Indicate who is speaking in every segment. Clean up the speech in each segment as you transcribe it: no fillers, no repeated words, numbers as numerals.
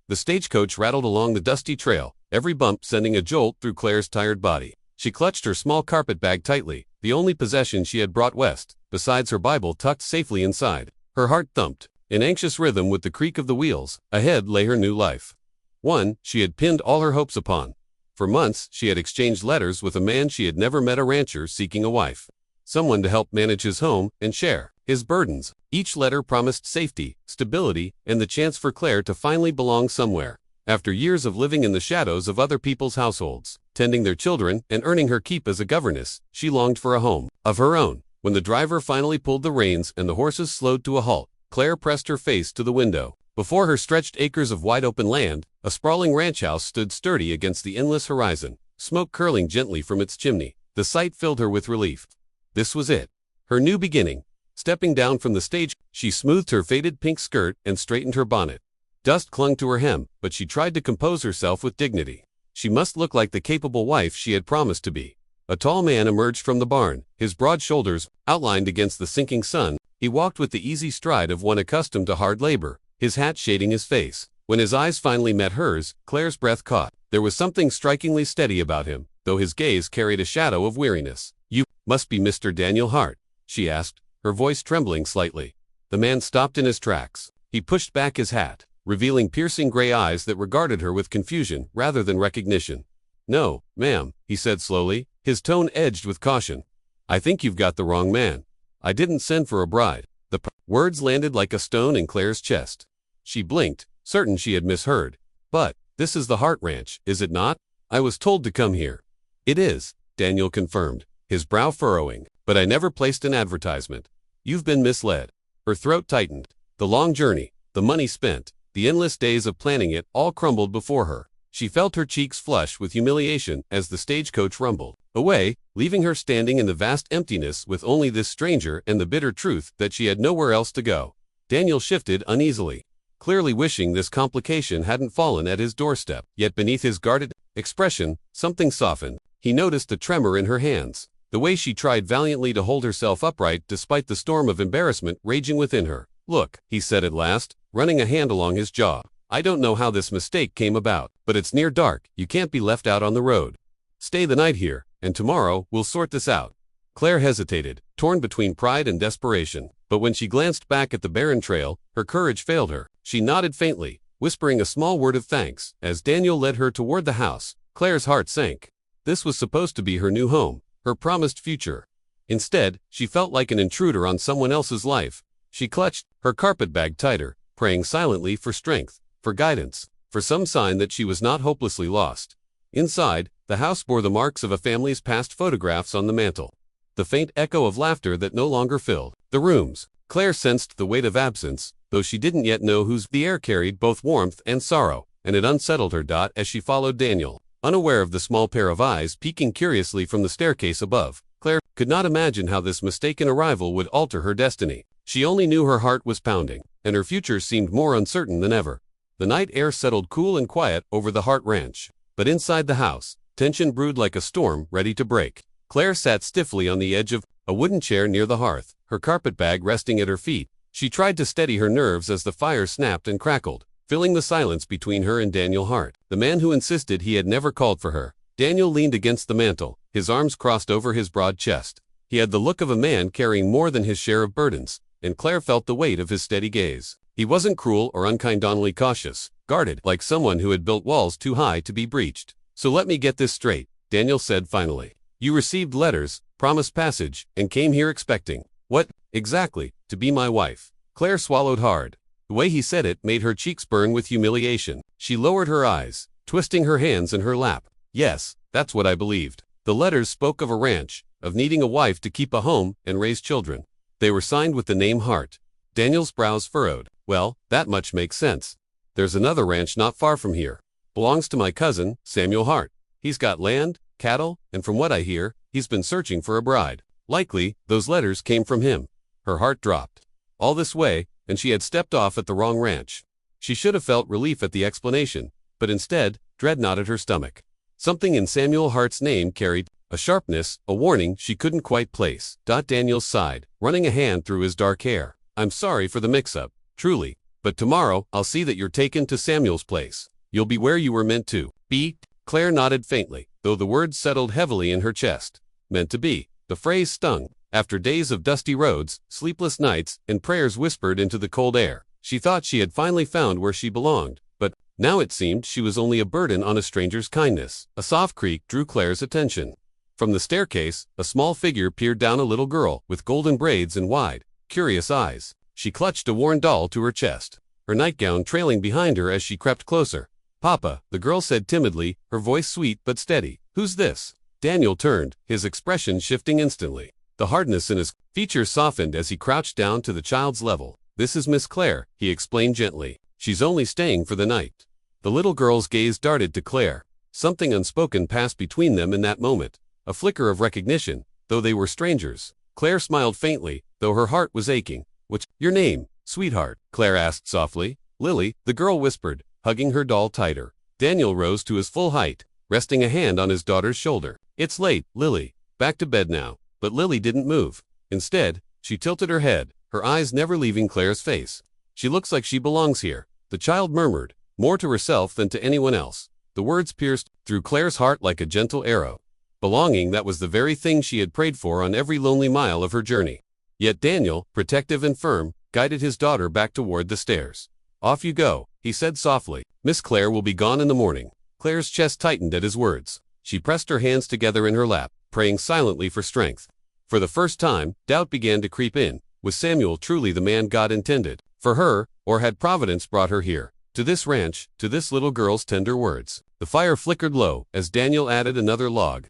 Speaker 1: The stagecoach rattled along the dusty trail, every bump sending a jolt through Claire's tired body. She clutched her small carpet bag tightly, the only possession she had brought west, besides her Bible tucked safely inside. Her heart thumped, in anxious rhythm with the creak of the wheels. Ahead lay her new life. One she had pinned all her hopes upon. For months she had exchanged letters with a man she had never met, a rancher seeking a wife. Someone to help manage his home and share his burdens. Each letter promised safety, stability, and the chance for Claire to finally belong somewhere. After years of living in the shadows of other people's households, tending their children and earning her keep as a governess, she longed for a home of her own. When the driver finally pulled the reins and the horses slowed to a halt, Claire pressed her face to the window. Before her stretched acres of wide-open land, a sprawling ranch house stood sturdy against the endless horizon, smoke curling gently from its chimney. The sight filled her with relief. This was it. Her new beginning. Stepping down from the stage, she smoothed her faded pink skirt and straightened her bonnet. Dust clung to her hem, but she tried to compose herself with dignity. She must look like the capable wife she had promised to be. A tall man emerged from the barn, his broad shoulders outlined against the sinking sun. He walked with the easy stride of one accustomed to hard labor, his hat shading his face. When his eyes finally met hers, Claire's breath caught. There was something strikingly steady about him, though his gaze carried a shadow of weariness. "You must be Mr. Daniel Hart," she asked, her voice trembling slightly. The man stopped in his tracks. He pushed back his hat, revealing piercing gray eyes that regarded her with confusion rather than recognition. "No, ma'am," he said slowly, his tone edged with caution. "I think you've got the wrong man. I didn't send for a bride." The words landed like a stone in Claire's chest. She blinked, certain she had misheard. "But, this is the Hart Ranch, is it not? I was told to come here." "It is," Daniel confirmed, his brow furrowing, "but I never placed an advertisement. You've been misled." Her throat tightened. The long journey, the money spent, the endless days of planning it, all crumbled before her. She felt her cheeks flush with humiliation as the stagecoach rumbled away, leaving her standing in the vast emptiness with only this stranger and the bitter truth that she had nowhere else to go. Daniel shifted uneasily, clearly wishing this complication hadn't fallen at his doorstep. Yet beneath his guarded expression, something softened. He noticed the tremor in her hands, the way she tried valiantly to hold herself upright despite the storm of embarrassment raging within her. "Look," he said at last, running a hand along his jaw. "I don't know how this mistake came about, but it's near dark. You can't be left out on the road. Stay the night here, and tomorrow we'll sort this out." Claire hesitated, torn between pride and desperation. But when she glanced back at the barren trail, her courage failed her. She nodded faintly, whispering a small word of thanks. As Daniel led her toward the house, Claire's heart sank. This was supposed to be her new home, her promised future. Instead, she felt like an intruder on someone else's life. She clutched her carpet bag tighter, praying silently for strength, for guidance, for some sign that she was not hopelessly lost. Inside, the house bore the marks of a family's past photographs on the mantel, the faint echo of laughter that no longer filled the rooms. Claire sensed the weight of absence, though she didn't yet know whose. The air carried both warmth and sorrow, and it unsettled her. As she followed Daniel, unaware of the small pair of eyes peeking curiously from the staircase above, Claire could not imagine how this mistaken arrival would alter her destiny. She only knew her heart was pounding, and her future seemed more uncertain than ever. The night air settled cool and quiet over the Hart Ranch, but inside the house, tension brewed like a storm ready to break. Claire sat stiffly on the edge of a wooden chair near the hearth, her carpet bag resting at her feet. She tried to steady her nerves as the fire snapped and crackled, filling the silence between her and Daniel Hart, the man who insisted he had never called for her. Daniel leaned against the mantel, his arms crossed over his broad chest. He had the look of a man carrying more than his share of burdens, and Claire felt the weight of his steady gaze. He wasn't cruel or unkind, only cautious, guarded, like someone who had built walls too high to be breached. "So let me get this straight," Daniel said finally. "You received letters, promised passage, and came here expecting, what, exactly, to be my wife?" Claire swallowed hard. The way he said it made her cheeks burn with humiliation. She lowered her eyes, twisting her hands in her lap. "Yes, that's what I believed. The letters spoke of a ranch, of needing a wife to keep a home and raise children. They were signed with the name Hart." Daniel's brows furrowed. "Well, that much makes sense. There's another ranch not far from here. Belongs to my cousin, Samuel Hart. He's got land, cattle, and from what I hear, he's been searching for a bride. Likely, those letters came from him." Her heart dropped. All this way, and she had stepped off at the wrong ranch. She should have felt relief at the explanation, but instead, dread knotted her stomach. Something in Samuel Hart's name carried a sharpness, a warning she couldn't quite place. Daniel sighed, running a hand through his dark hair. "I'm sorry for the mix-up, truly, But tomorrow, I'll see that you're taken to Samuel's place. You'll be where you were meant to be. Claire nodded faintly, though the words settled heavily in her chest. Meant to be. The phrase stung. After days of dusty roads, sleepless nights, and prayers whispered into the cold air, she thought she had finally found where she belonged, but now it seemed she was only a burden on a stranger's kindness. A soft creak drew Claire's attention. From the staircase, a small figure peered down. A little girl, with golden braids and wide, curious eyes. She clutched a worn doll to her chest, her nightgown trailing behind her as she crept closer. "Papa," the girl said timidly, her voice sweet but steady. "Who's this?" Daniel turned, his expression shifting instantly. The hardness in his features softened as he crouched down to the child's level. "This is Miss Claire," he explained gently. "She's only staying for the night." The little girl's gaze darted to Claire. Something unspoken passed between them in that moment. A flicker of recognition, though they were strangers. Claire smiled faintly, though her heart was aching. "What's your name, sweetheart?" Claire asked softly. "Lily," the girl whispered, hugging her doll tighter. Daniel rose to his full height, resting a hand on his daughter's shoulder. "It's late, Lily. Back to bed now." But Lily didn't move. Instead, she tilted her head, her eyes never leaving Claire's face. "She looks like she belongs here," the child murmured, more to herself than to anyone else. The words pierced through Claire's heart like a gentle arrow. Belonging, that was the very thing she had prayed for on every lonely mile of her journey. Yet Daniel, protective and firm, guided his daughter back toward the stairs. "Off you go," he said softly. "Miss Claire will be gone in the morning." Claire's chest tightened at his words. She pressed her hands together in her lap, praying silently for strength. For the first time, doubt began to creep in. Was Samuel truly the man God intended for her, or had Providence brought her here, to this ranch, to this little girl's tender words? The fire flickered low as Daniel added another log.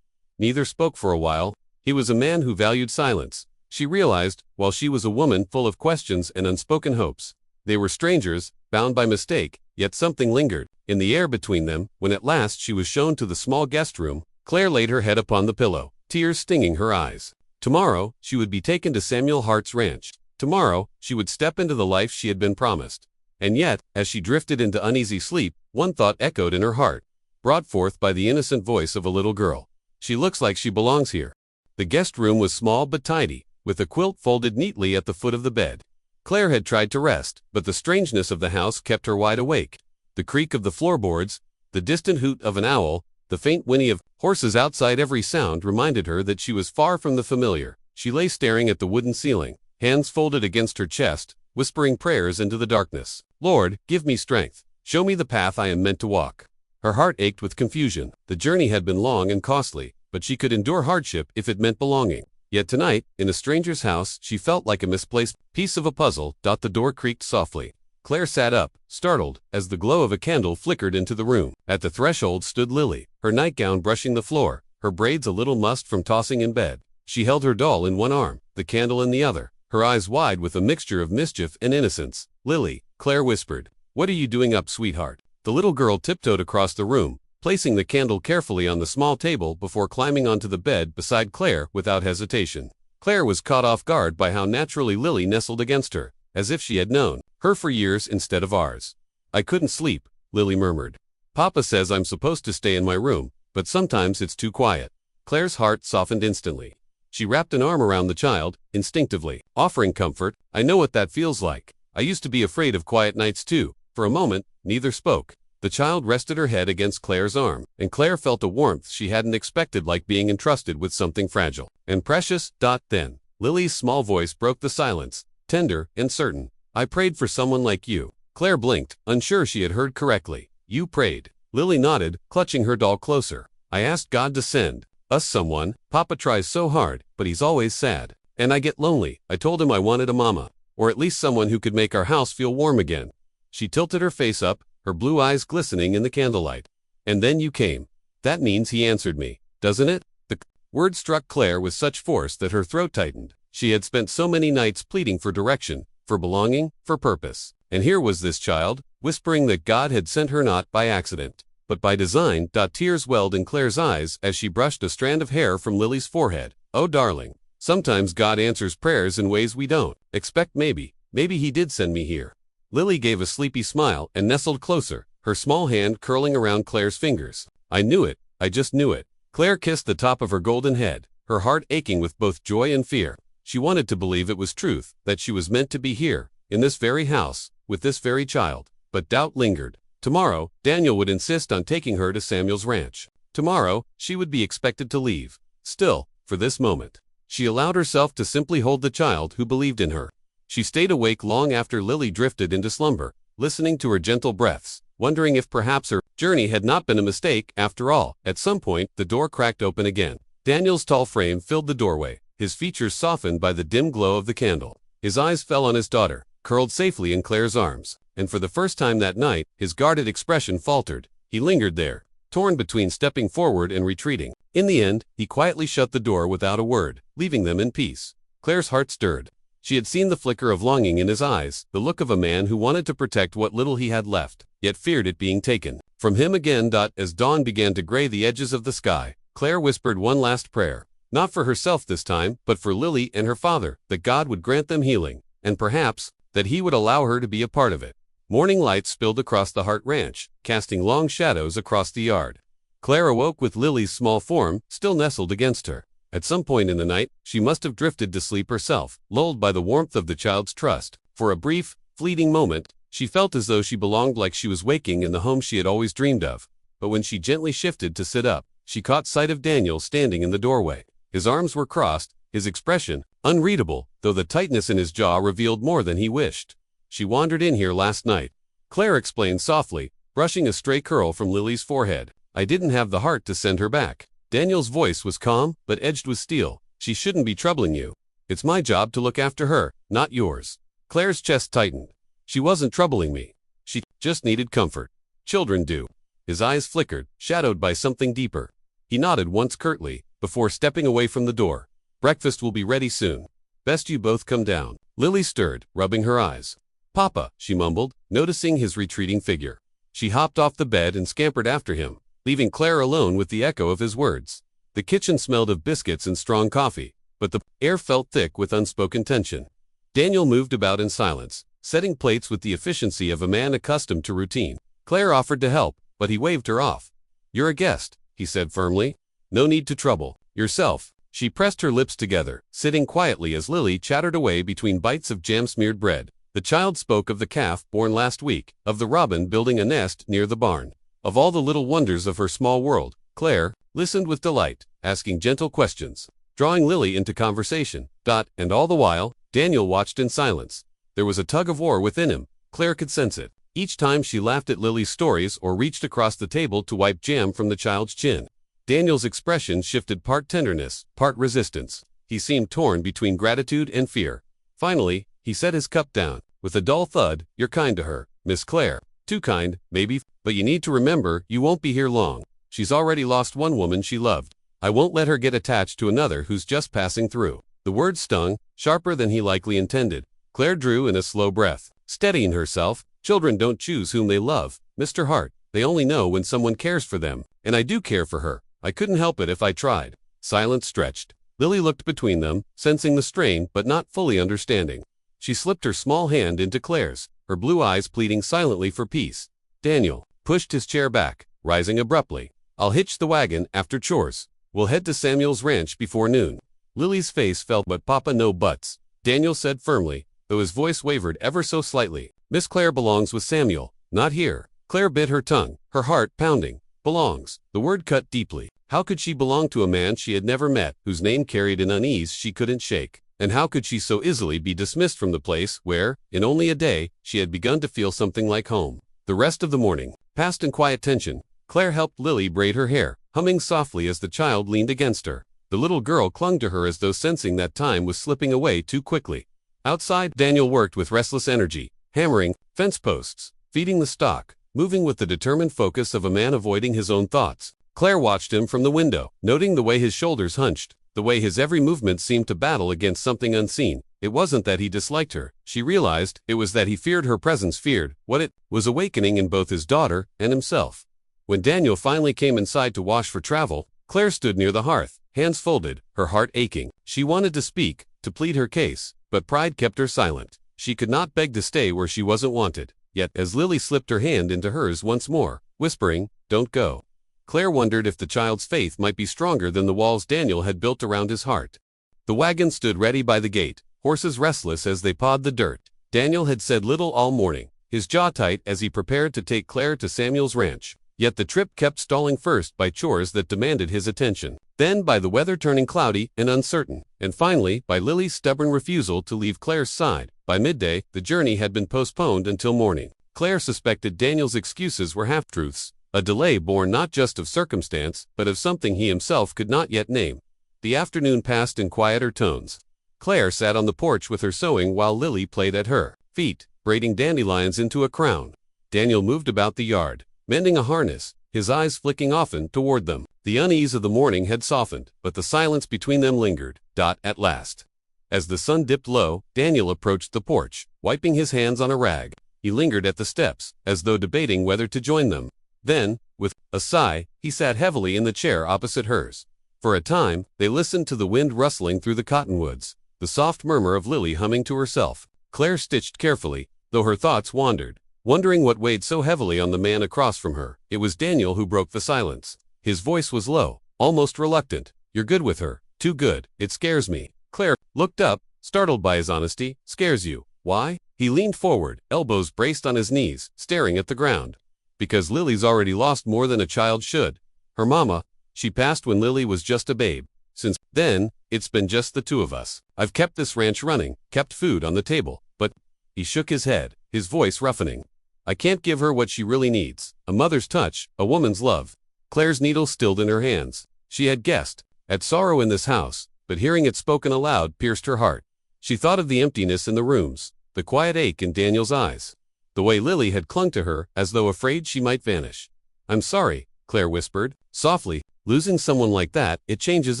Speaker 1: Neither spoke for a while. He was a man who valued silence, she realized, while she was a woman full of questions and unspoken hopes. They were strangers, bound by mistake, yet something lingered in the air between them. When at last she was shown to the small guest room, Claire laid her head upon the pillow, tears stinging her eyes. Tomorrow, she would be taken to Samuel Hart's ranch. Tomorrow, she would step into the life she had been promised. And yet, as she drifted into uneasy sleep, one thought echoed in her heart, brought forth by the innocent voice of a little girl. "She looks like she belongs here." The guest room was small but tidy, with a quilt folded neatly at the foot of the bed. Claire had tried to rest, but the strangeness of the house kept her wide awake. The creak of the floorboards, the distant hoot of an owl, the faint whinny of horses outside, every sound reminded her that she was far from the familiar. She lay staring at the wooden ceiling, hands folded against her chest, whispering prayers into the darkness. "Lord, give me strength. Show me the path I am meant to walk." Her heart ached with confusion. The journey had been long and costly, but she could endure hardship if it meant belonging. Yet tonight, in a stranger's house, she felt like a misplaced piece of a puzzle. The door creaked softly. Claire sat up, startled, as the glow of a candle flickered into the room. At the threshold stood Lily, her nightgown brushing the floor, her braids a little mussed from tossing in bed. She held her doll in one arm, the candle in the other, her eyes wide with a mixture of mischief and innocence. "Lily," Claire whispered, "what are you doing up, sweetheart?" The little girl tiptoed across the room, placing the candle carefully on the small table before climbing onto the bed beside Claire without hesitation. Claire was caught off guard by how naturally Lily nestled against her, as if she had known her for years instead of ours. "I couldn't sleep," Lily murmured. "Papa says I'm supposed to stay in my room, but sometimes it's too quiet." Claire's heart softened instantly. She wrapped an arm around the child, instinctively, offering comfort. "I know what that feels like. I used to be afraid of quiet nights too." For a moment, neither spoke. The child rested her head against Claire's arm, and Claire felt a warmth she hadn't expected, like being entrusted with something fragile and precious. Then, Lily's small voice broke the silence, tender and certain. "I prayed for someone like you." Claire blinked, unsure she had heard correctly. "You prayed?" Lily nodded, clutching her doll closer. "I asked God to send us someone. Papa tries so hard, but he's always sad. And I get lonely. I told him I wanted a mama, or at least someone who could make our house feel warm again." She tilted her face up, her blue eyes glistening in the candlelight. "And then you came. That means he answered me, doesn't it?" The word struck Claire with such force that her throat tightened. She had spent so many nights pleading for direction, for belonging, for purpose. And here was this child, whispering that God had sent her not by accident, but by design. Tears welled in Claire's eyes as she brushed a strand of hair from Lily's forehead. "Oh darling, sometimes God answers prayers in ways we don't expect. Maybe he did send me here." Lily gave a sleepy smile and nestled closer, her small hand curling around Claire's fingers. "I knew it, I just knew it." Claire kissed the top of her golden head, her heart aching with both joy and fear. She wanted to believe it was truth, that she was meant to be here, in this very house, with this very child. But doubt lingered. Tomorrow, Daniel would insist on taking her to Samuel's ranch. Tomorrow, she would be expected to leave. Still, for this moment, she allowed herself to simply hold the child who believed in her. She stayed awake long after Lily drifted into slumber, listening to her gentle breaths, wondering if perhaps her journey had not been a mistake after all. At some point, the door cracked open again. Daniel's tall frame filled the doorway, his features softened by the dim glow of the candle. His eyes fell on his daughter, curled safely in Claire's arms, and for the first time that night, his guarded expression faltered. He lingered there, torn between stepping forward and retreating. In the end, he quietly shut the door without a word, leaving them in peace. Claire's heart stirred. She had seen the flicker of longing in his eyes, the look of a man who wanted to protect what little he had left, yet feared it being taken from him again. As dawn began to gray the edges of the sky, Claire whispered one last prayer, not for herself this time, but for Lily and her father, that God would grant them healing, and perhaps, that he would allow her to be a part of it. Morning light spilled across the Hart Ranch, casting long shadows across the yard. Claire awoke with Lily's small form still nestled against her. At some point in the night, she must have drifted to sleep herself, lulled by the warmth of the child's trust. For a brief, fleeting moment, she felt as though she belonged, like she was waking in the home she had always dreamed of. But when she gently shifted to sit up, she caught sight of Daniel standing in the doorway. His arms were crossed, his expression unreadable, though the tightness in his jaw revealed more than he wished. "She wandered in here last night," Claire explained softly, brushing a stray curl from Lily's forehead. "I didn't have the heart to send her back." Daniel's voice was calm, but edged with steel. "She shouldn't be troubling you. It's my job to look after her, not yours." Claire's chest tightened. "She wasn't troubling me. She just needed comfort. Children do." His eyes flickered, shadowed by something deeper. He nodded once curtly, before stepping away from the door. "Breakfast will be ready soon. Best you both come down." Lily stirred, rubbing her eyes. "Papa," she mumbled, noticing his retreating figure. She hopped off the bed and scampered after him, leaving Claire alone with the echo of his words. The kitchen smelled of biscuits and strong coffee, but the air felt thick with unspoken tension. Daniel moved about in silence, setting plates with the efficiency of a man accustomed to routine. Claire offered to help, but he waved her off. "You're a guest," he said firmly. "No need to trouble yourself." She pressed her lips together, sitting quietly as Lily chattered away between bites of jam-smeared bread. The child spoke of the calf born last week, of the robin building a nest near the barn, of all the little wonders of her small world. Claire listened with delight, asking gentle questions, drawing Lily into conversation. And all the while, Daniel watched in silence. There was a tug-of-war within him. Claire could sense it. Each time she laughed at Lily's stories or reached across the table to wipe jam from the child's chin, Daniel's expression shifted, part tenderness, part resistance. He seemed torn between gratitude and fear. Finally, he set his cup down. With a dull thud, "You're kind to her, Miss Claire. Too kind, maybe, but you need to remember you won't be here long. She's already lost one woman she loved. I won't let her get attached to another who's just passing through." The words stung, sharper than he likely intended. Claire drew in a slow breath, steadying herself. "Children don't choose whom they love, Mr. Hart. They only know when someone cares for them, and I do care for her. I couldn't help it if I tried." Silence stretched. Lily looked between them, sensing the strain but not fully understanding. She slipped her small hand into Claire's, her blue eyes pleading silently for peace. Daniel pushed his chair back, rising abruptly. "I'll hitch the wagon after chores. We'll head to Samuel's ranch before noon." Lily's face fell. "But Papa, no buts," Daniel said firmly, though his voice wavered ever so slightly. "Miss Claire belongs with Samuel, not here." Claire bit her tongue, her heart pounding. Belongs. The word cut deeply. How could she belong to a man she had never met, whose name carried an unease she couldn't shake? And how could she so easily be dismissed from the place where, in only a day, she had begun to feel something like home? The rest of the morning passed in quiet tension. Claire helped Lily braid her hair, humming softly as the child leaned against her. The little girl clung to her as though sensing that time was slipping away too quickly. Outside, Daniel worked with restless energy, hammering fence posts, feeding the stock, moving with the determined focus of a man avoiding his own thoughts. Claire watched him from the window, noting the way his shoulders hunched, the way his every movement seemed to battle against something unseen. It wasn't that he disliked her, she realized, it was that he feared her presence, feared what it was awakening in both his daughter and himself. When Daniel finally came inside to wash for travel, Claire stood near the hearth, hands folded, her heart aching. She wanted to speak, to plead her case, but pride kept her silent. She could not beg to stay where she wasn't wanted. Yet, as Lily slipped her hand into hers once more, whispering, "Don't go," Claire wondered if the child's faith might be stronger than the walls Daniel had built around his heart. The wagon stood ready by the gate, horses restless as they pawed the dirt. Daniel had said little all morning, his jaw tight as he prepared to take Claire to Samuel's ranch. Yet the trip kept stalling, first by chores that demanded his attention, then by the weather turning cloudy and uncertain, and finally by Lily's stubborn refusal to leave Claire's side. By midday, the journey had been postponed until morning. Claire suspected Daniel's excuses were half-truths, a delay born not just of circumstance, but of something he himself could not yet name. The afternoon passed in quieter tones. Claire sat on the porch with her sewing while Lily played at her feet, braiding dandelions into a crown. Daniel moved about the yard, mending a harness, his eyes flicking often toward them. The unease of the morning had softened, but the silence between them lingered. At last, as the sun dipped low, Daniel approached the porch, wiping his hands on a rag. He lingered at the steps, as though debating whether to join them. Then, with a sigh, he sat heavily in the chair opposite hers. For a time, they listened to the wind rustling through the cottonwoods, the soft murmur of Lily humming to herself. Claire stitched carefully, though her thoughts wandered, wondering what weighed so heavily on the man across from her. It was Daniel who broke the silence. His voice was low, almost reluctant. "You're good with her. Too good. It scares me." Claire looked up, startled by his honesty. "Scares you? Why?" He leaned forward, elbows braced on his knees, staring at the ground. "Because Lily's already lost more than a child should. Her mama, she passed when Lily was just a babe. Since then, it's been just the two of us. I've kept this ranch running, kept food on the table, but—" He shook his head, his voice roughening. "I can't give her what she really needs. A mother's touch, a woman's love." Claire's needle stilled in her hands. She had guessed at sorrow in this house, but hearing it spoken aloud pierced her heart. She thought of the emptiness in the rooms, the quiet ache in Daniel's eyes, the way Lily had clung to her as though afraid she might vanish. "I'm sorry," Claire whispered, softly. "Losing someone like that, it changes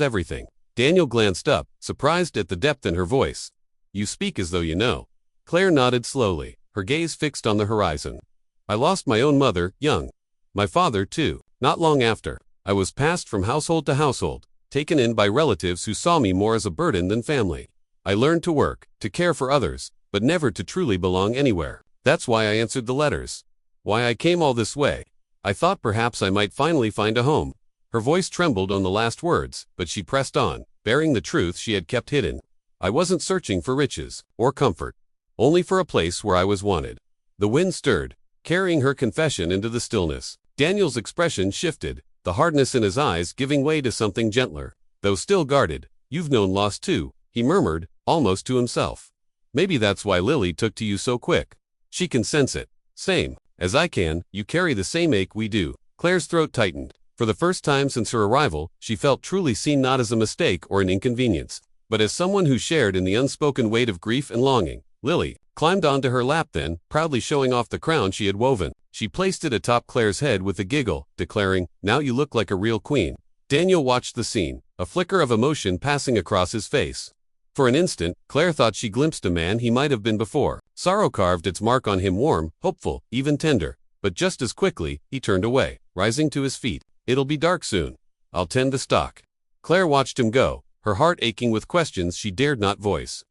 Speaker 1: everything." Daniel glanced up, surprised at the depth in her voice. "You speak as though you know." Claire nodded slowly, her gaze fixed on the horizon. "I lost my own mother, young. My father, too. Not long after. I was passed from household to household, taken in by relatives who saw me more as a burden than family. I learned to work, to care for others, but never to truly belong anywhere. That's why I answered the letters. Why I came all this way. I thought perhaps I might finally find a home." Her voice trembled on the last words, but she pressed on, bearing the truth she had kept hidden. "I wasn't searching for riches, or comfort. Only for a place where I was wanted." The wind stirred, carrying her confession into the stillness. Daniel's expression shifted, the hardness in his eyes giving way to something gentler. Though still guarded, "You've known loss too," he murmured, almost to himself. "Maybe that's why Lily took to you so quick. She can sense it. Same as I can. You carry the same ache we do." Claire's throat tightened. For the first time since her arrival, she felt truly seen, not as a mistake or an inconvenience, but as someone who shared in the unspoken weight of grief and longing. Lily climbed onto her lap then, proudly showing off the crown she had woven. She placed it atop Claire's head with a giggle, declaring, "Now you look like a real queen." Daniel watched the scene, a flicker of emotion passing across his face. For an instant, Claire thought she glimpsed a man he might have been before. Sorrow carved its mark on him, warm, hopeful, even tender. But just as quickly, he turned away, rising to his feet. "It'll be dark soon. I'll tend the stock." Claire watched him go, her heart aching with questions she dared not voice.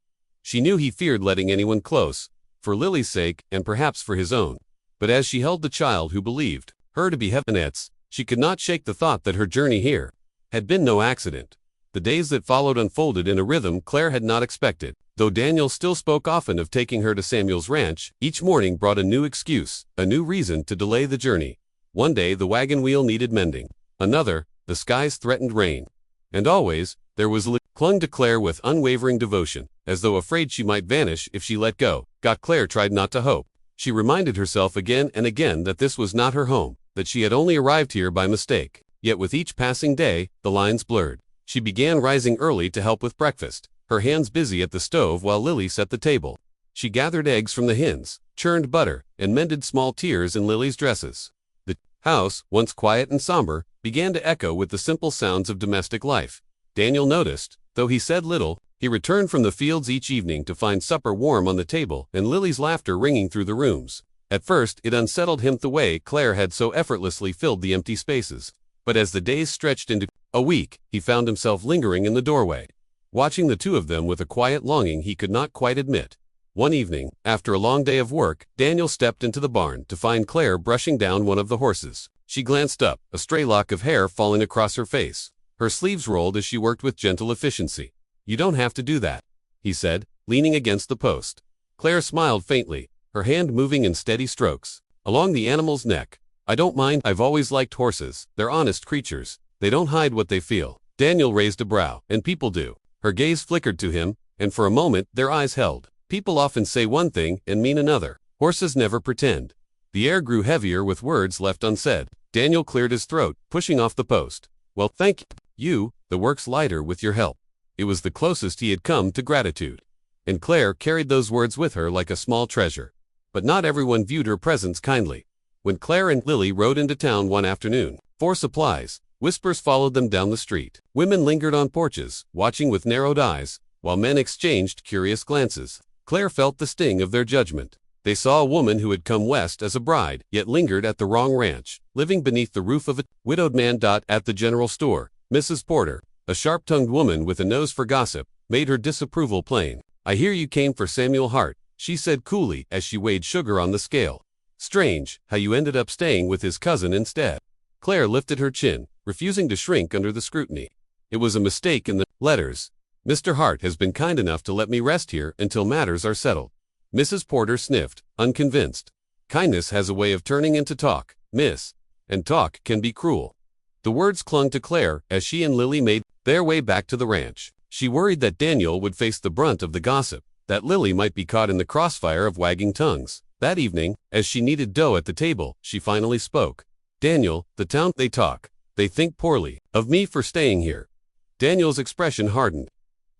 Speaker 1: She knew he feared letting anyone close, for Lily's sake and perhaps for his own. But as she held the child who believed her to be heavenette's, she could not shake the thought that her journey here had been no accident. The days that followed unfolded in a rhythm Claire had not expected. Though Daniel still spoke often of taking her to Samuel's ranch, each morning brought a new excuse, a new reason to delay the journey. One day the wagon wheel needed mending. Another, the skies threatened rain. And always, there was Lily, clung to Claire with unwavering devotion, as though afraid she might vanish if she let go. Claire tried not to hope. She reminded herself again and again that this was not her home, that she had only arrived here by mistake. Yet with each passing day, the lines blurred. She began rising early to help with breakfast, her hands busy at the stove while Lily set the table. She gathered eggs from the hens, churned butter, and mended small tears in Lily's dresses. The house, once quiet and somber, began to echo with the simple sounds of domestic life. Daniel noticed, though he said little. He returned from the fields each evening to find supper warm on the table and Lily's laughter ringing through the rooms. At first, it unsettled him the way Claire had so effortlessly filled the empty spaces. But as the days stretched into a week, he found himself lingering in the doorway, watching the two of them with a quiet longing he could not quite admit. One evening, after a long day of work, Daniel stepped into the barn to find Claire brushing down one of the horses. She glanced up, a stray lock of hair falling across her face. Her sleeves rolled as she worked with gentle efficiency. "You don't have to do that," he said, leaning against the post. Claire smiled faintly. her hand moving in steady strokes along the animal's neck. I don't mind, I've always liked horses. They're honest creatures. They don't hide what they feel. Daniel raised a brow, and people do. Her gaze flickered to him, and for a moment their eyes held. People often say one thing and mean another. Horses never pretend. The air grew heavier with words left unsaid. Daniel cleared his throat, pushing off the post. Well, thank you. The work's lighter with your help. It was the closest he had come to gratitude. And Claire carried those words with her like a small treasure. But not everyone viewed her presence kindly. When Claire and Lily rode into town one afternoon for supplies, whispers followed them down the street. Women lingered on porches, watching with narrowed eyes, while men exchanged curious glances. Claire felt the sting of their judgment. They saw a woman who had come west as a bride, yet lingered at the wrong ranch, living beneath the roof of a widowed man. At the general store, Mrs. Porter, a sharp-tongued woman with a nose for gossip, made her disapproval plain. I hear you came for Samuel Hart, she said coolly as she weighed sugar on the scale. Strange how you ended up staying with his cousin instead. Claire lifted her chin, refusing to shrink under the scrutiny. It was a mistake in the letters. Mr. Hart has been kind enough to let me rest here until matters are settled. Mrs. Porter sniffed, unconvinced. Kindness has a way of turning into talk, miss, and talk can be cruel. The words clung to Claire as she and Lily made their way back to the ranch. She worried that Daniel would face the brunt of the gossip, that Lily might be caught in the crossfire of wagging tongues. That evening, as she kneaded dough at the table, she finally spoke. Daniel, the town, they talk. They think poorly of me for staying here. Daniel's expression hardened.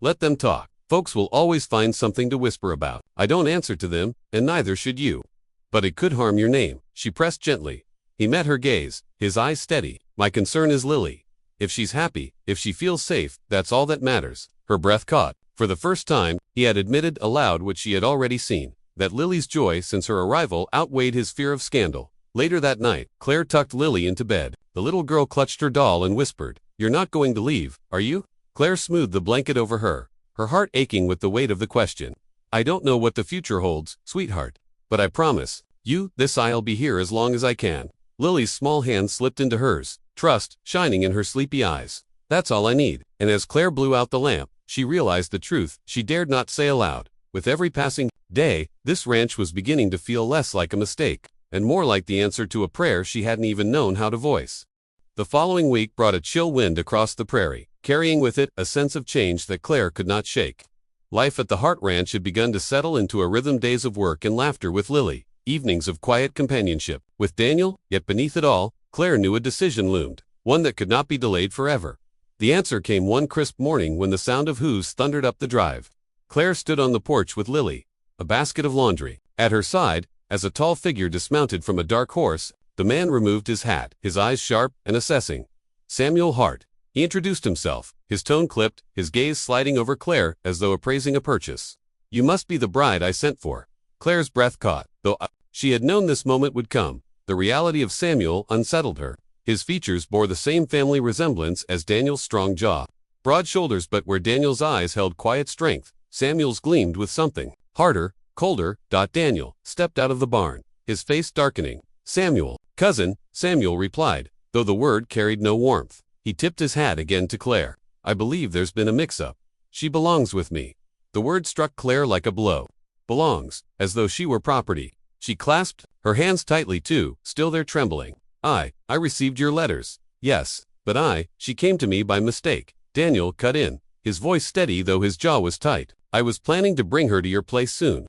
Speaker 1: Let them talk. Folks will always find something to whisper about. I don't answer to them, and neither should you. But it could harm your name, she pressed gently. He met her gaze, his eyes steady. My concern is Lily. If she's happy, if she feels safe, that's all that matters. Her breath caught. For the first time, he had admitted aloud what she had already seen, that Lily's joy since her arrival outweighed his fear of scandal. Later that night, Claire tucked Lily into bed. The little girl clutched her doll and whispered, You're not going to leave, are you? Claire smoothed the blanket over her, her heart aching with the weight of the question. I don't know what the future holds, sweetheart. But I promise you, I'll be here as long as I can. Lily's small hand slipped into hers, trust shining in her sleepy eyes. That's all I need. And as Claire blew out the lamp, she realized the truth she dared not say aloud. With every passing day, this ranch was beginning to feel less like a mistake, and more like the answer to a prayer she hadn't even known how to voice. The following week brought a chill wind across the prairie, carrying with it a sense of change that Claire could not shake. Life at the Hart Ranch had begun to settle into a rhythm, days of work and laughter with Lily, evenings of quiet companionship with Daniel, yet beneath it all, Claire knew a decision loomed, one that could not be delayed forever. The answer came one crisp morning when the sound of hooves thundered up the drive. Claire stood on the porch with Lily, a basket of laundry at her side, as a tall figure dismounted from a dark horse. The man removed his hat, his eyes sharp and assessing. Samuel Hart. He introduced himself, his tone clipped, his gaze sliding over Claire as though appraising a purchase. You must be the bride I sent for. Claire's breath caught, though she had known this moment would come. The reality of Samuel unsettled her. His features bore the same family resemblance as Daniel's strong jaw. Broad shoulders, but where Daniel's eyes held quiet strength, Samuel's gleamed with something harder, colder. Daniel stepped out of the barn, his face darkening. Samuel, cousin, Samuel replied, though the word carried no warmth. He tipped his hat again to Claire. I believe there's been a mix-up. She belongs with me. The word struck Claire like a blow. Belongs, as though she were property. She clasped her hands tightly too, still there trembling. I received your letters. Yes, but she came to me by mistake. Daniel cut in, his voice steady though his jaw was tight. I was planning to bring her to your place soon.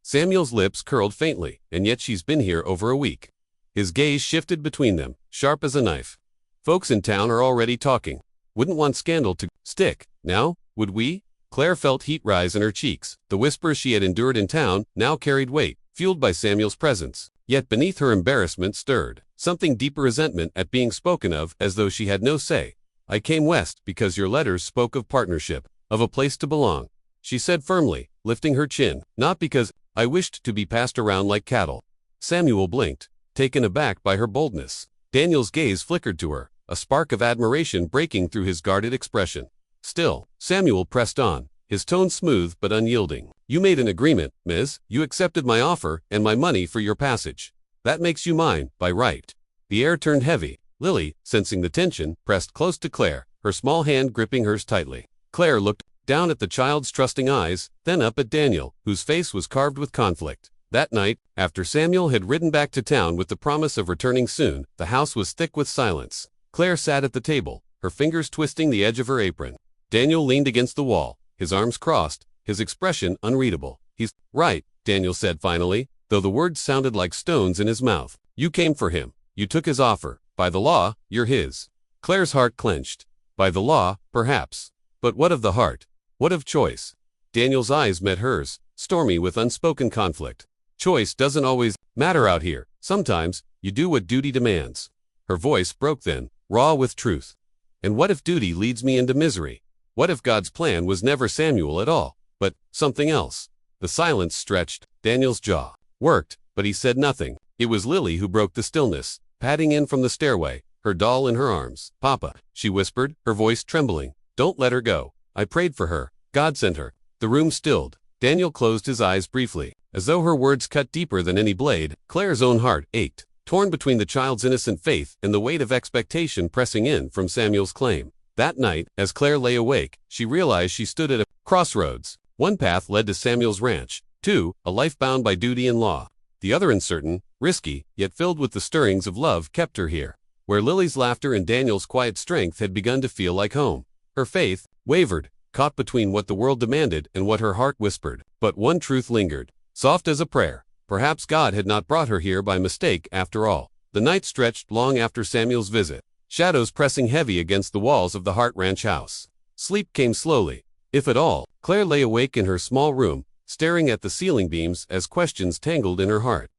Speaker 1: Samuel's lips curled faintly, and yet she's been here over a week. His gaze shifted between them, sharp as a knife. Folks in town are already talking. Wouldn't want scandal to stick, now, would we? Claire felt heat rise in her cheeks. The whispers she had endured in town now carried weight, fueled by Samuel's presence. Yet beneath her embarrassment stirred something deeper, resentment at being spoken of as though she had no say. I came west because your letters spoke of partnership, of a place to belong, she said firmly, lifting her chin, not because I wished to be passed around like cattle. Samuel blinked, taken aback by her boldness. Daniel's gaze flickered to her, a spark of admiration breaking through his guarded expression. Still, Samuel pressed on, his tone smooth but unyielding. You made an agreement, miss. You accepted my offer and my money for your passage. That makes you mine, by right. The air turned heavy. Lily, sensing the tension, pressed close to Claire, her small hand gripping hers tightly. Claire looked down at the child's trusting eyes, then up at Daniel, whose face was carved with conflict. That night, after Samuel had ridden back to town with the promise of returning soon, the house was thick with silence. Claire sat at the table, her fingers twisting the edge of her apron. Daniel leaned against the wall, his arms crossed, his expression unreadable. "He's right," Daniel said finally, though the words sounded like stones in his mouth. "You came for him. You took his offer. By the law, you're his." Claire's heart clenched. By the law, perhaps. But what of the heart? What of choice? Daniel's eyes met hers, stormy with unspoken conflict. Choice doesn't always matter out here. Sometimes, you do what duty demands. Her voice broke then, raw with truth. And what if duty leads me into misery? What if God's plan was never Samuel at all, but something else? The silence stretched, Daniel's jaw worked, but he said nothing. It was Lily who broke the stillness, padding in from the stairway, her doll in her arms. "Papa," she whispered, her voice trembling. "Don't let her go. I prayed for her. God sent her." The room stilled. Daniel closed his eyes briefly. As though her words cut deeper than any blade, Claire's own heart ached, torn between the child's innocent faith and the weight of expectation pressing in from Samuel's claim. That night, as Claire lay awake, she realized she stood at a crossroads. One path led to Samuel's ranch. Two, a life bound by duty and law. The other uncertain, risky, yet filled with the stirrings of love kept her here, where Lily's laughter and Daniel's quiet strength had begun to feel like home. Her faith wavered, caught between what the world demanded and what her heart whispered. But one truth lingered, soft as a prayer. Perhaps God had not brought her here by mistake after all. The night stretched long after Samuel's visit, shadows pressing heavy against the walls of the Hart Ranch house. Sleep came slowly, if at all. Claire lay awake in her small room, staring at the ceiling beams as questions tangled in her heart.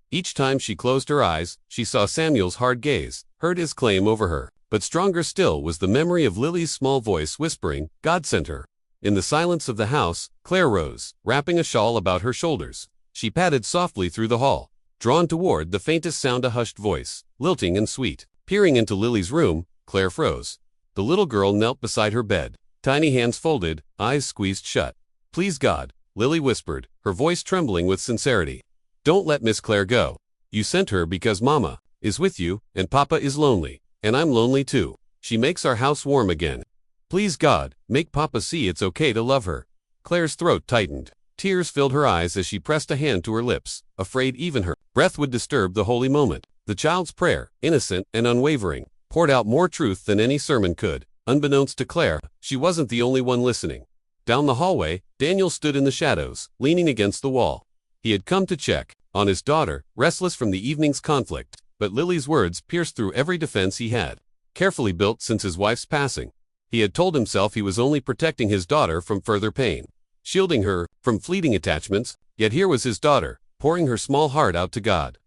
Speaker 1: Each time she closed her eyes, she saw Samuel's hard gaze, heard his claim over her. But stronger still was the memory of Lily's small voice whispering, "God sent her." In the silence of the house, Claire rose, wrapping a shawl about her shoulders. She padded softly through the hall, drawn toward the faintest sound, a hushed voice, lilting and sweet. Peering into Lily's room, Claire froze. The little girl knelt beside her bed, tiny hands folded, eyes squeezed shut. "Please God," Lily whispered, her voice trembling with sincerity. "Don't let Miss Claire go. You sent her because Mama is with you, and Papa is lonely, and I'm lonely too. She makes our house warm again. Please God, make Papa see it's okay to love her." Claire's throat tightened. Tears filled her eyes as she pressed a hand to her lips, afraid even her breath would disturb the holy moment. The child's prayer, innocent and unwavering, poured out more truth than any sermon could. Unbeknownst to Claire, she wasn't the only one listening. Down the hallway, Daniel stood in the shadows, leaning against the wall. He had come to check on his daughter, restless from the evening's conflict, but Lily's words pierced through every defense he had. Carefully built since his wife's passing, he had told himself he was only protecting his daughter from further pain, shielding her from fleeting attachments, yet here was his daughter, pouring her small heart out to God,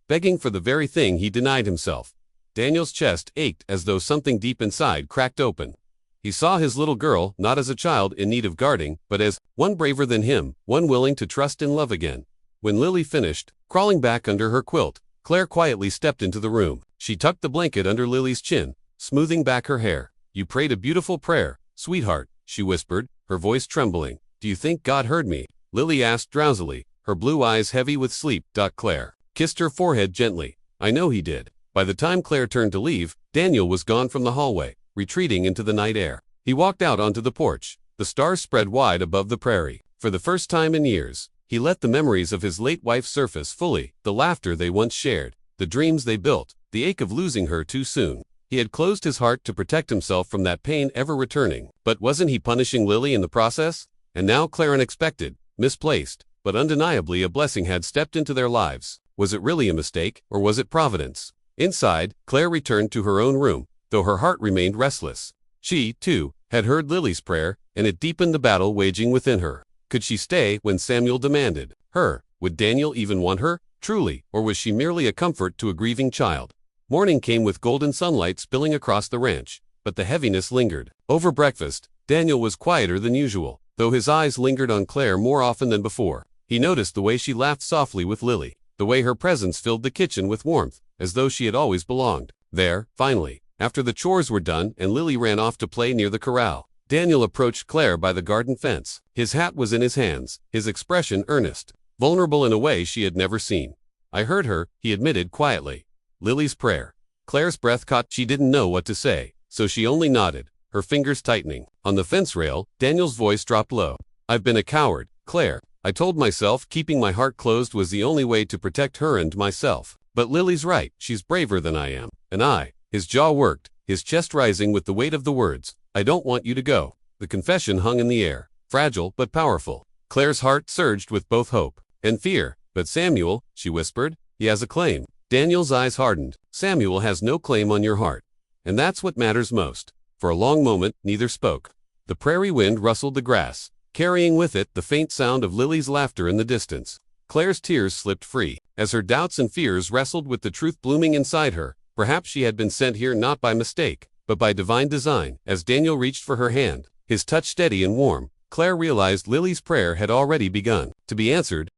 Speaker 1: begging for the very thing he denied himself. Daniel's chest ached as though something deep inside cracked open. He saw his little girl not as a child in need of guarding, but as one braver than him, one willing to trust and love again. When Lily finished, crawling back under her quilt, Claire quietly stepped into the room. She tucked the blanket under Lily's chin, smoothing back her hair. "You prayed a beautiful prayer, sweetheart," she whispered, her voice trembling. "Do you think God heard me?" Lily asked drowsily, her blue eyes heavy with sleep. Claire kissed her forehead gently. "I know he did." By the time Claire turned to leave, Daniel was gone from the hallway, retreating into the night air. He walked out onto the porch. The stars spread wide above the prairie. For the first time in years, he let the memories of his late wife surface fully, the laughter they once shared, the dreams they built, the ache of losing her too soon. He had closed his heart to protect himself from that pain ever returning. But wasn't he punishing Lily in the process? And now Claire, unexpected, misplaced, but undeniably a blessing, had stepped into their lives. Was it really a mistake, or was it Providence? Inside, Claire returned to her own room, though her heart remained restless. She, too, had heard Lily's prayer, and it deepened the battle waging within her. Could she stay when Samuel demanded her? Would Daniel even want her, truly, or was she merely a comfort to a grieving child? Morning came with golden sunlight spilling across the ranch, but the heaviness lingered. Over breakfast, Daniel was quieter than usual, though his eyes lingered on Claire more often than before. He noticed the way she laughed softly with Lily, the way her presence filled the kitchen with warmth, as though she had always belonged there. Finally, after the chores were done and Lily ran off to play near the corral, Daniel approached Claire by the garden fence. His hat was in his hands, his expression earnest, vulnerable in a way she had never seen. "I heard her," he admitted quietly. Lily's prayer. Claire's breath caught. She didn't know what to say, so she only nodded, her fingers tightening. On the fence rail, Daniel's voice dropped low. "I've been a coward, Claire. I told myself keeping my heart closed was the only way to protect her and myself. But Lily's right, she's braver than I am. And his jaw worked, his chest rising with the weight of the words, I don't want you to go. The confession hung in the air, fragile but powerful. Claire's heart surged with both hope and fear. But Samuel, she whispered, he has a claim. Daniel's eyes hardened. Samuel has no claim on your heart. And that's what matters most. For a long moment, neither spoke. The prairie wind rustled the grass, carrying with it the faint sound of Lily's laughter in the distance. Claire's tears slipped free, as her doubts and fears wrestled with the truth blooming inside her. Perhaps she had been sent here not by mistake, but by divine design. As Daniel reached for her hand, his touch steady and warm, Claire realized Lily's prayer had already begun to be answered.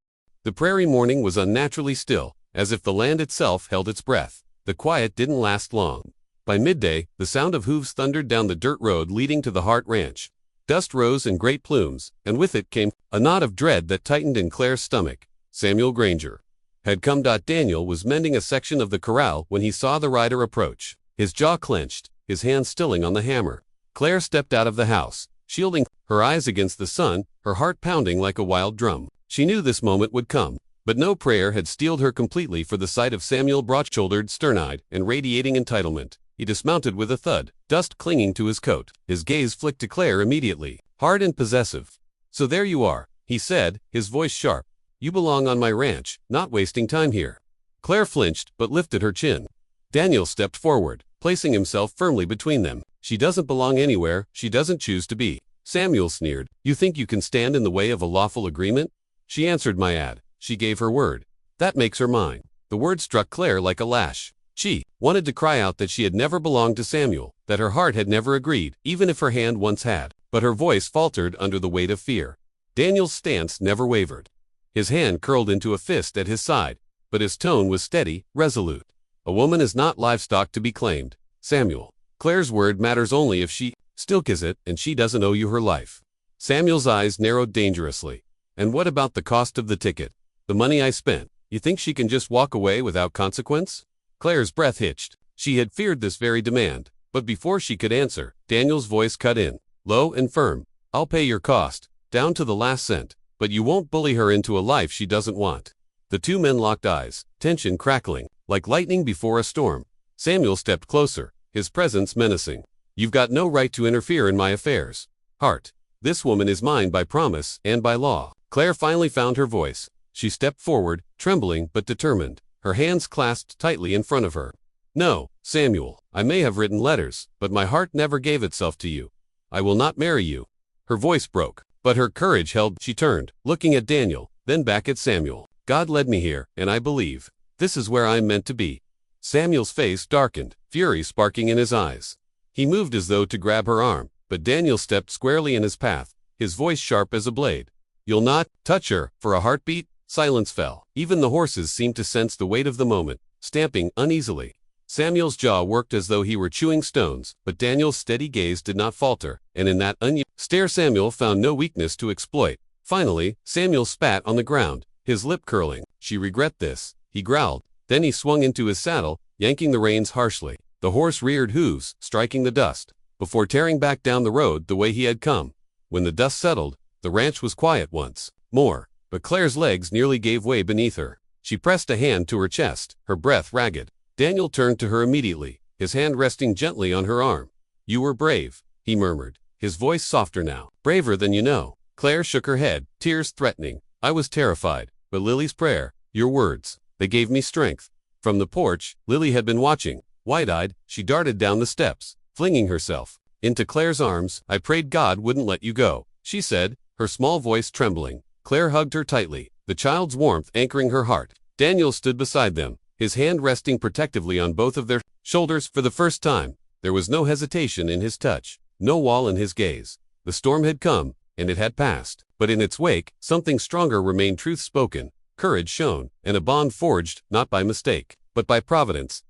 Speaker 1: The prairie morning was unnaturally still, as if the land itself held its breath. The quiet didn't last long. By midday, the sound of hooves thundered down the dirt road leading to the Hart Ranch. Dust rose in great plumes, and with it came a knot of dread that tightened in Claire's stomach. Samuel Granger had come. Daniel was mending a section of the corral when he saw the rider approach. His jaw clenched, his hand stilling on the hammer. Claire stepped out of the house, shielding her eyes against the sun, her heart pounding like a wild drum. She knew this moment would come, but no prayer had steeled her completely for the sight of Samuel, broad-shouldered, stern-eyed, and radiating entitlement. He dismounted with a thud, dust clinging to his coat. His gaze flicked to Claire immediately, hard and possessive. So there you are, he said, his voice sharp. You belong on my ranch, not wasting time here. Claire flinched, but lifted her chin. Daniel stepped forward, placing himself firmly between them. She doesn't belong anywhere, she doesn't choose to be. Samuel sneered. You think you can stand in the way of a lawful agreement? She answered my ad. She gave her word. That makes her mine. The word struck Claire like a lash. She wanted to cry out that she had never belonged to Samuel, that her heart had never agreed, even if her hand once had. But her voice faltered under the weight of fear. Daniel's stance never wavered. His hand curled into a fist at his side, but his tone was steady, resolute. A woman is not livestock to be claimed, Samuel. Claire's word matters only if she still kisses it, and she doesn't owe you her life. Samuel's eyes narrowed dangerously. And what about the cost of the ticket? The money I spent. You think she can just walk away without consequence? Claire's breath hitched. She had feared this very demand, but before she could answer, Daniel's voice cut in, low and firm. I'll pay your cost, down to the last cent, but you won't bully her into a life she doesn't want. The two men locked eyes, tension crackling, like lightning before a storm. Samuel stepped closer, his presence menacing. You've got no right to interfere in my affairs. Hart, this woman is mine by promise and by law. Claire finally found her voice. She stepped forward, trembling but determined, her hands clasped tightly in front of her. No, Samuel, I may have written letters, but my heart never gave itself to you. I will not marry you. Her voice broke, but her courage held. She turned, looking at Daniel, then back at Samuel. God led me here, and I believe this is where I'm meant to be. Samuel's face darkened, fury sparking in his eyes. He moved as though to grab her arm, but Daniel stepped squarely in his path, his voice sharp as a blade. You'll not touch her. For a heartbeat, silence fell. Even the horses seemed to sense the weight of the moment, stamping uneasily. Samuel's jaw worked as though he were chewing stones, but Daniel's steady gaze did not falter, and in that stare Samuel found no weakness to exploit. Finally, Samuel spat on the ground, his lip curling. She regret this, he growled. Then he swung into his saddle, yanking the reins harshly. The horse reared hooves, striking the dust, before tearing back down the road the way he had come. When the dust settled, the ranch was quiet once more, but Claire's legs nearly gave way beneath her. She pressed a hand to her chest, her breath ragged. Daniel turned to her immediately, his hand resting gently on her arm. You were brave, he murmured, his voice softer now. Braver than you know. Claire shook her head, tears threatening. I was terrified, but Lily's prayer, your words, they gave me strength. From the porch, Lily had been watching. Wide-eyed, she darted down the steps, flinging herself into Claire's arms. I prayed God wouldn't let you go, she said, her small voice trembling. Claire hugged her tightly, the child's warmth anchoring her heart. Daniel stood beside them, his hand resting protectively on both of their shoulders. For the first time, there was no hesitation in his touch, no wall in his gaze. The storm had come, and it had passed, but in its wake, something stronger remained. Truth spoken, courage shown, and a bond forged, not by mistake, but by providence.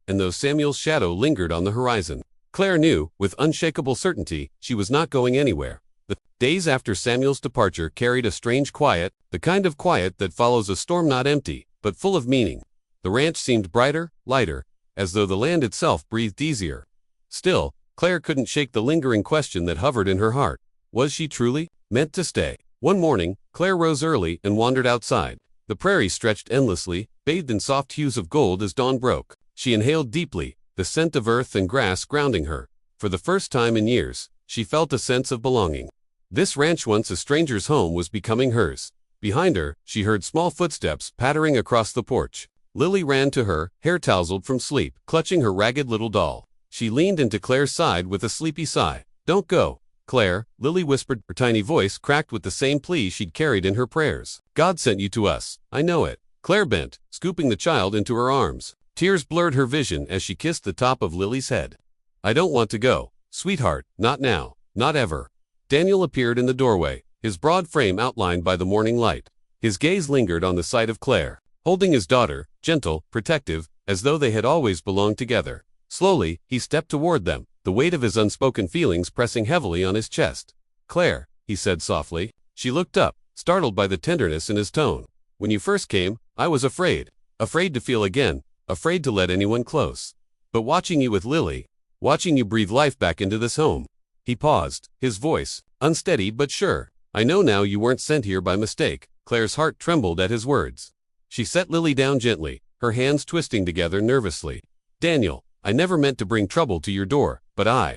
Speaker 1: And though Samuel's shadow lingered on the horizon, Claire knew, with unshakable certainty, she was not going anywhere. The days after Samuel's departure carried a strange quiet, the kind of quiet that follows a storm, not empty, but full of meaning. The ranch seemed brighter, lighter, as though the land itself breathed easier. Still, Claire couldn't shake the lingering question that hovered in her heart. Was she truly meant to stay? One morning, Claire rose early and wandered outside. The prairie stretched endlessly, bathed in soft hues of gold as dawn broke. She inhaled deeply, the scent of earth and grass grounding her. For the first time in years, she felt a sense of belonging. This ranch, once a stranger's home, was becoming hers. Behind her, she heard small footsteps pattering across the porch. Lily ran to her, hair tousled from sleep, clutching her ragged little doll. She leaned into Claire's side with a sleepy sigh. "Don't go, Claire," Lily whispered, her tiny voice cracked with the same plea she'd carried in her prayers. "God sent you to us, I know it." Claire bent, scooping the child into her arms. Tears blurred her vision as she kissed the top of Lily's head. "I don't want to go, sweetheart, not now, not ever." Daniel appeared in the doorway, his broad frame outlined by the morning light. His gaze lingered on the sight of Claire, holding his daughter, gentle, protective, as though they had always belonged together. Slowly, he stepped toward them, the weight of his unspoken feelings pressing heavily on his chest. "Claire," he said softly. She looked up, startled by the tenderness in his tone. "When you first came, I was afraid. Afraid to feel again, afraid to let anyone close. But watching you with Lily, watching you breathe life back into this home." He paused, his voice unsteady but sure. "I know now you weren't sent here by mistake." Claire's heart trembled at his words. She set Lily down gently, her hands twisting together nervously. "Daniel, I never meant to bring trouble to your door, but I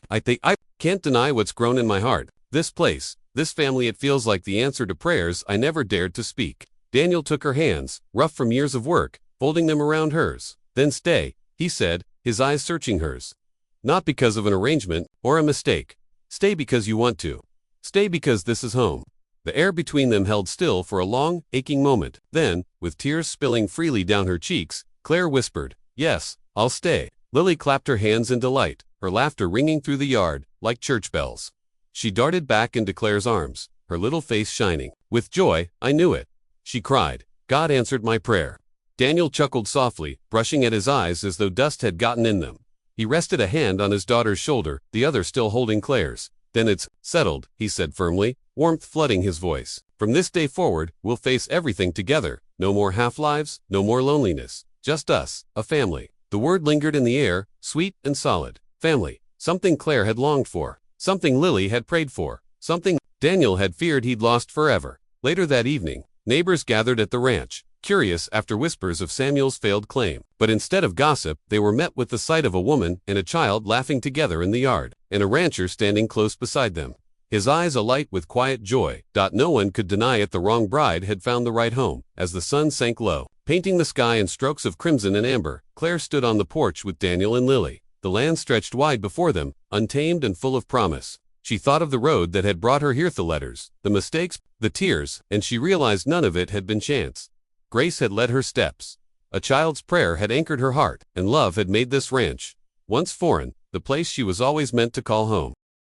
Speaker 1: can't deny what's grown in my heart. This place, this family, it feels like the answer to prayers I never dared to speak." Daniel took her hands, rough from years of work, folding them around hers. "Then stay," he said, his eyes searching hers. "Not because of an arrangement or a mistake. Stay because you want to. Stay because this is home." The air between them held still for a long, aching moment. Then, with tears spilling freely down her cheeks, Claire whispered, "Yes, I'll stay." Lily clapped her hands in delight, her laughter ringing through the yard like church bells. She darted back into Claire's arms, her little face shining. "With joy, I knew it," she cried. "God answered my prayer." Daniel chuckled softly, brushing at his eyes as though dust had gotten in them. He rested a hand on his daughter's shoulder, the other still holding Claire's. "Then it's settled," he said firmly, warmth flooding his voice. "From this day forward, we'll face everything together. No more half-lives, no more loneliness. Just us, a family." The word lingered in the air, sweet and solid. Family. Something Claire had longed for. Something Lily had prayed for. Something Daniel had feared he'd lost forever. Later that evening, neighbors gathered at the ranch, curious after whispers of Samuel's failed claim. But instead of gossip, they were met with the sight of a woman and a child laughing together in the yard, and a rancher standing close beside them, his eyes alight with quiet joy. No one could deny it, the wrong bride had found the right home. As the sun sank low, painting the sky in strokes of crimson and amber, Claire stood on the porch with Daniel and Lily. The land stretched wide before them, untamed and full of promise. She thought of the road that had brought her here, the letters, the mistakes, the tears, and she realized none of it had been chance. Grace had led her steps. A child's prayer had anchored her heart, and love had made this ranch, once foreign, the place she was always meant to call home.